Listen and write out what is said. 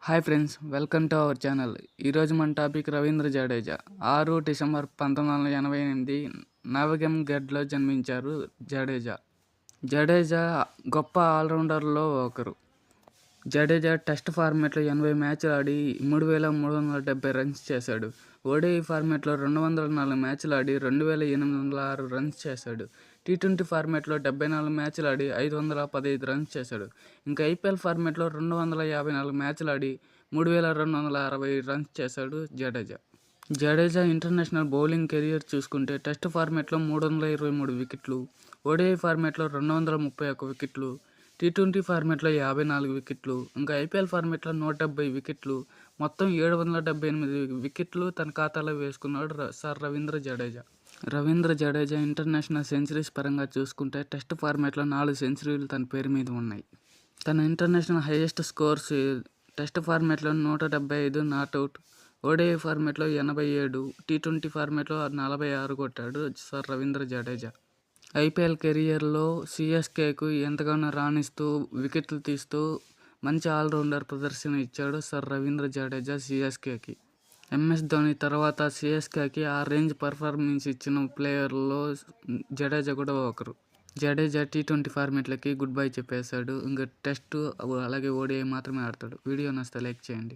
Hi friends, welcome to our channel. ఈరోజు మన topic Ravindra Jadeja. 6 December 1988 నవగం గఢ్లో జన్మించారు జడేజా. జడేజా గొప్ప ఆల్రౌండర్లో ఒకరు. జడేజా టెస్ట్ ఫార్మాట్లో 80 మ్యాచ్లు ఆడి 3,370 రన్స్ చేశాడు. ఓడిఐ ఫార్మాట్లో 204 మ్యాచ్లు ఆడి 2,806 రన్స్ చేశాడు. టీ20 ఫార్మాట్లో 74 మ్యాచ్లు ఆడి 515 రన్స్ చేశాడు. ఇంకా ఐపీఎల్ ఫార్మాట్లో 254 మ్యాచ్లు ఆడి 3,260 రన్స్ చేశాడు Jadeja. Jadeja international bowling career చూసుకుంటే టెస్ట్ ఫార్మాట్లో 323 వికెట్లు, ఓడిఐ ఫార్మాట్లో 231 వికెట్లు, టీ20 ఫార్మాట్లో 54 వికెట్లు, ఇంకా ఐపీఎల్ ఫార్మాట్లో 170 వికెట్లు, మొత్తం 778 వికెట్లు తన ఖాతాలో వేసుకున్నాడు sir Ravindra Jadeja. Ravindra Jadeja international centuries పరంగా చూసుకుంటే టెస్ట్ ఫార్మాట్లో 4 సెంచరీలు తన పేరు మీద ఉన్నాయి. తన ఇంటర్నేషనల్ హైయెస్ట్ స్కోర్స్ టెస్ట్ ఫార్మాట్లో 175 నాట్అవుట్, ఓడిఐ ఫార్మాట్లో 87, టీ20 ఫార్మాట్లో 46 కొట్టాడు సర్ రవీంద్ర జడేజా. ఐపీఎల్ కెరియర్లో సిఎస్కేకు ఎంతగానో రాణిస్తూ వికెట్లు తీస్తూ మంచి ఆల్రౌండర్ ప్రదర్శన ఇచ్చాడు సర్ రవీంద్ర జడేజా సిఎస్కేకి. ఎంఎస్ ధోని తర్వాత సిఎస్కేకి ఆ రేంజ్ పర్ఫార్మెన్స్ ఇచ్చిన ప్లేయర్లో జడేజా కూడా ఒకరు. జడేజా టీ20 ఫార్మాట్లకి గుడ్ బై చెప్పేశాడు. ఇంకా టెస్ట్ అలాగే ఓడిఐ మాత్రమే ఆడతాడు. వీడియో నచ్చితే లైక్ చేయండి.